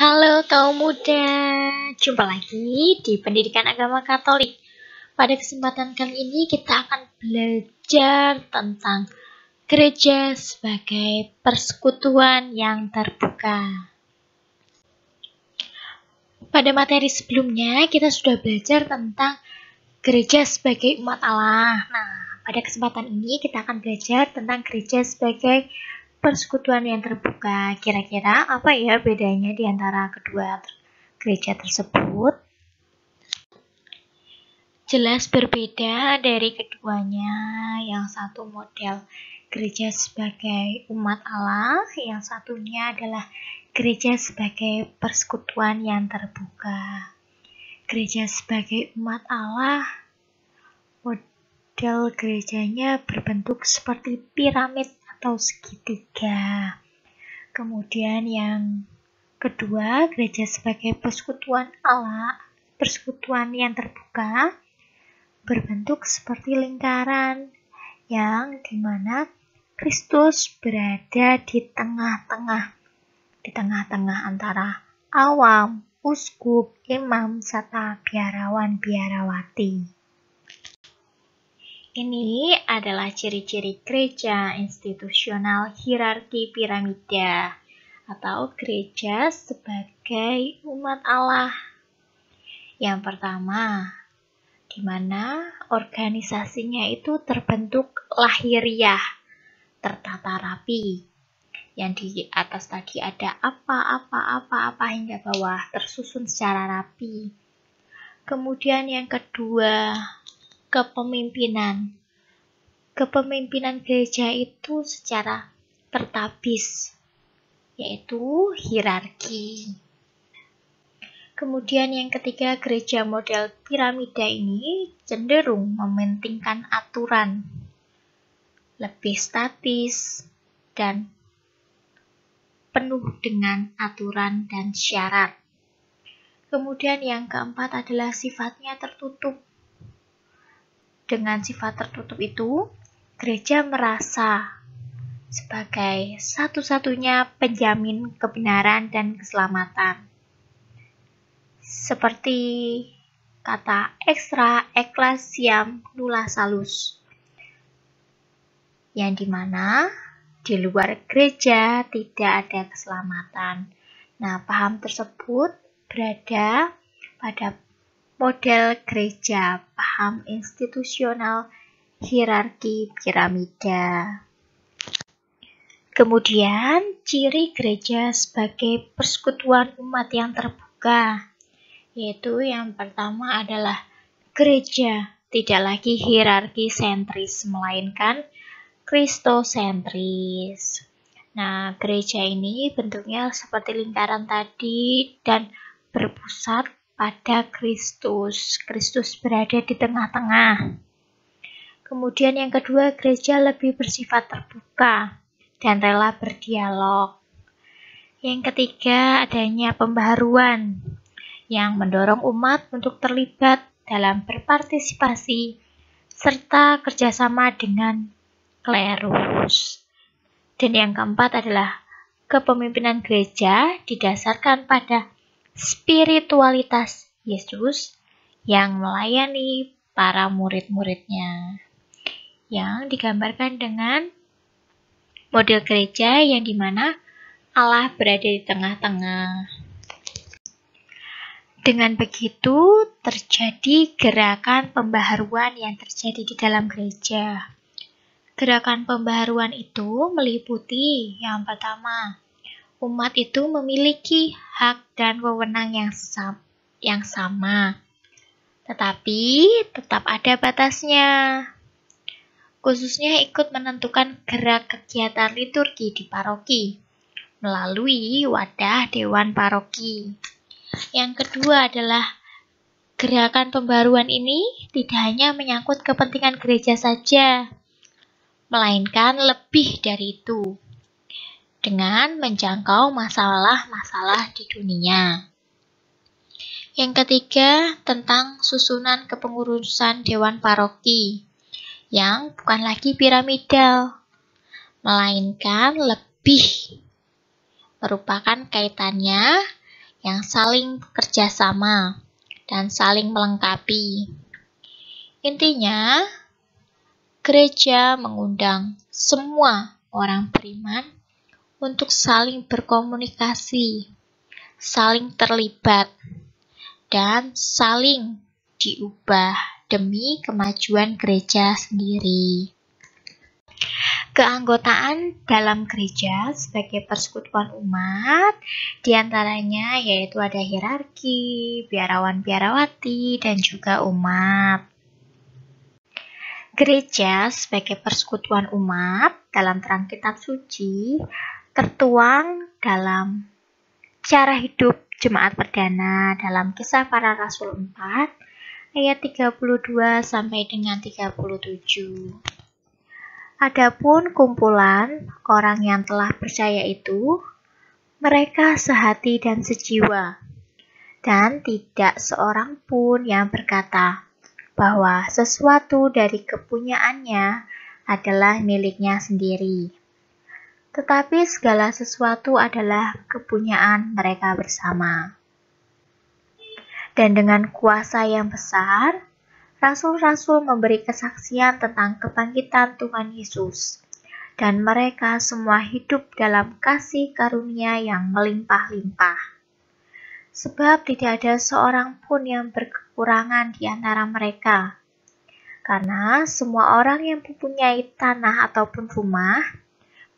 Halo kaum muda, jumpa lagi di Pendidikan Agama Katolik. Pada kesempatan kali ini kita akan belajar tentang gereja sebagai persekutuan yang terbuka. Pada materi sebelumnya kita sudah belajar tentang gereja sebagai umat Allah. Nah, pada kesempatan ini kita akan belajar tentang gereja sebagai persekutuan yang terbuka. Kira-kira apa ya bedanya di antara kedua gereja tersebut? Jelas berbeda dari keduanya. Yang satu model gereja sebagai umat Allah, yang satunya adalah gereja sebagai persekutuan yang terbuka. Gereja sebagai umat Allah, model gerejanya berbentuk seperti piramid atau segitiga. Kemudian yang kedua, gereja sebagai persekutuan Allah, persekutuan yang terbuka, berbentuk seperti lingkaran yang dimana Kristus berada di tengah-tengah antara awam, uskup, imam, serta biarawan-biarawati. Ini adalah ciri-ciri gereja institusional hierarki piramida atau gereja sebagai umat Allah. Yang pertama, di mana organisasinya itu terbentuk lahiriah, tertata rapi. Yang di atas tadi ada apa hingga bawah, tersusun secara rapi. Kemudian yang kedua, kepemimpinan. Kepemimpinan gereja itu secara tertabis, yaitu hierarki. Kemudian yang ketiga, gereja model piramida ini cenderung mementingkan aturan, lebih statis, dan penuh dengan aturan dan syarat. Kemudian yang keempat adalah sifatnya tertutup. Dengan sifat tertutup itu, gereja merasa sebagai satu-satunya penjamin kebenaran dan keselamatan. Seperti kata extra ecclesiam nulla salus, yang dimana di luar gereja tidak ada keselamatan. Nah, paham tersebut berada pada model gereja, paham institusional hierarki piramida. Kemudian, ciri gereja sebagai persekutuan umat yang terbuka, yaitu yang pertama adalah gereja tidak lagi hierarki sentris, melainkan kristosentris. Nah, gereja ini bentuknya seperti lingkaran tadi dan berpusat pada Kristus. Kristus berada di tengah-tengah. Kemudian yang kedua, gereja lebih bersifat terbuka dan rela berdialog. Yang ketiga, adanya pembaharuan yang mendorong umat untuk terlibat dalam berpartisipasi serta kerjasama dengan klerus. Dan yang keempat adalah kepemimpinan gereja didasarkan pada spiritualitas Yesus yang melayani para murid-muridnya, yang digambarkan dengan model gereja yang dimana Allah berada di tengah-tengah. Dengan begitu, terjadi gerakan pembaharuan yang terjadi di dalam gereja. Gerakan pembaharuan itu meliputi yang pertama, umat itu memiliki hak dan wewenang yang sama, tetapi tetap ada batasnya. Khususnya ikut menentukan gerak kegiatan liturgi di paroki melalui wadah dewan paroki. Yang kedua adalah gerakan pembaharuan ini tidak hanya menyangkut kepentingan gereja saja, melainkan lebih dari itu, dengan menjangkau masalah-masalah di dunia. Yang ketiga, tentang susunan kepengurusan dewan paroki, yang bukan lagi piramidal, melainkan lebih merupakan kaitannya yang saling kerjasama dan saling melengkapi. Intinya, gereja mengundang semua orang beriman untuk saling berkomunikasi, saling terlibat, dan saling diubah demi kemajuan gereja sendiri. Keanggotaan dalam gereja sebagai persekutuan umat diantaranya yaitu ada hierarki, biarawan-biarawati, dan juga umat. Gereja sebagai persekutuan umat dalam terang kitab suci tertuang dalam cara hidup jemaat perdana dalam Kisah Para Rasul 4 ayat 32 sampai dengan 37. Adapun kumpulan orang yang telah percaya itu, mereka sehati dan sejiwa, dan tidak seorang pun yang berkata bahwa sesuatu dari kepunyaannya adalah miliknya sendiri. Tetapi segala sesuatu adalah kepunyaan mereka bersama. Dan dengan kuasa yang besar, rasul-rasul memberi kesaksian tentang kebangkitan Tuhan Yesus, dan mereka semua hidup dalam kasih karunia yang melimpah-limpah. Sebab tidak ada seorang pun yang berkekurangan di antara mereka, karena semua orang yang mempunyai tanah ataupun rumah,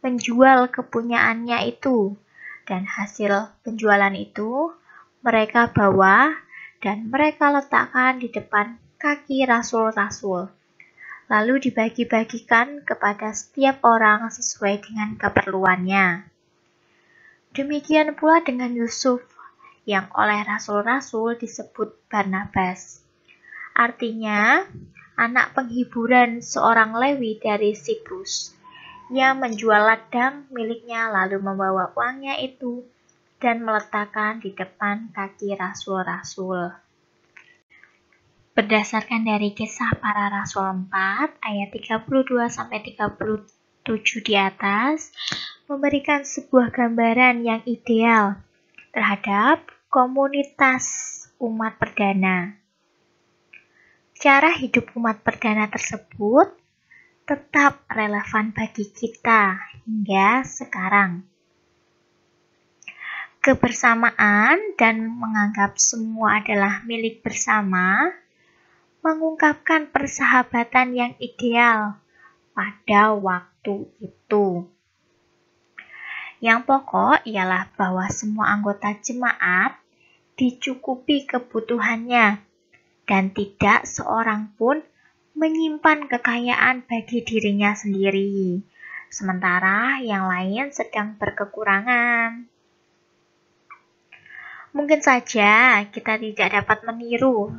menjual kepunyaannya itu, dan hasil penjualan itu mereka bawa dan mereka letakkan di depan kaki rasul-rasul, lalu dibagi-bagikan kepada setiap orang sesuai dengan keperluannya. Demikian pula dengan Yusuf, yang oleh rasul-rasul disebut Barnabas. Artinya, anak penghiburan seorang Lewi dari Siprus, yang menjual ladang miliknya lalu membawa uangnya itu dan meletakkan di depan kaki rasul-rasul. Berdasarkan dari Kisah Para Rasul 4 ayat 32-37 di atas, memberikan sebuah gambaran yang ideal terhadap komunitas umat perdana. Cara hidup umat perdana tersebut tetap relevan bagi kita hingga sekarang. Kebersamaan dan menganggap semua adalah milik bersama mengungkapkan persahabatan yang ideal pada waktu itu. Yang pokok ialah bahwa semua anggota jemaat dicukupi kebutuhannya dan tidak seorang pun menyimpan kekayaan bagi dirinya sendiri, sementara yang lain sedang berkekurangan. Mungkin saja kita tidak dapat meniru,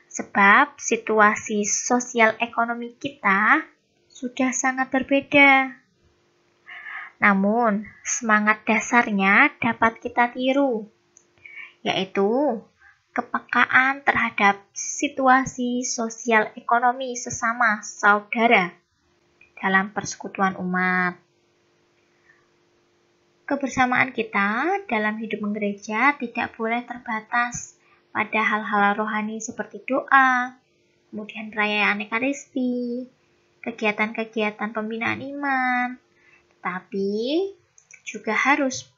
sebab situasi sosial ekonomi kita sudah sangat berbeda. Namun, semangat dasarnya dapat kita tiru, yaitu kepekaan terhadap situasi sosial ekonomi sesama saudara dalam persekutuan umat. Kebersamaan kita dalam hidup gereja tidak boleh terbatas pada hal-hal rohani seperti doa, kemudian perayaan Ekaristi, kegiatan-kegiatan pembinaan iman, tetapi juga harus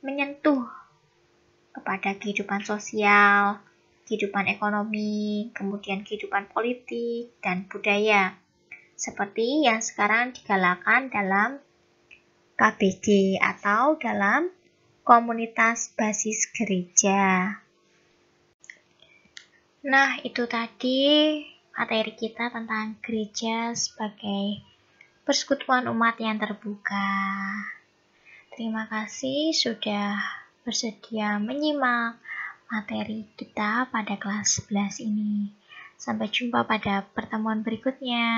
menyentuh kepada kehidupan sosial, kehidupan ekonomi, kemudian kehidupan politik, dan budaya, seperti yang sekarang digalakan dalam KBG atau dalam komunitas basis gereja. Nah, itu tadi materi kita tentang gereja sebagai persekutuan umat yang terbuka. Terima kasih sudah bersedia menyimak materi kita pada kelas 11 ini. Sampai jumpa pada pertemuan berikutnya.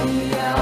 dunia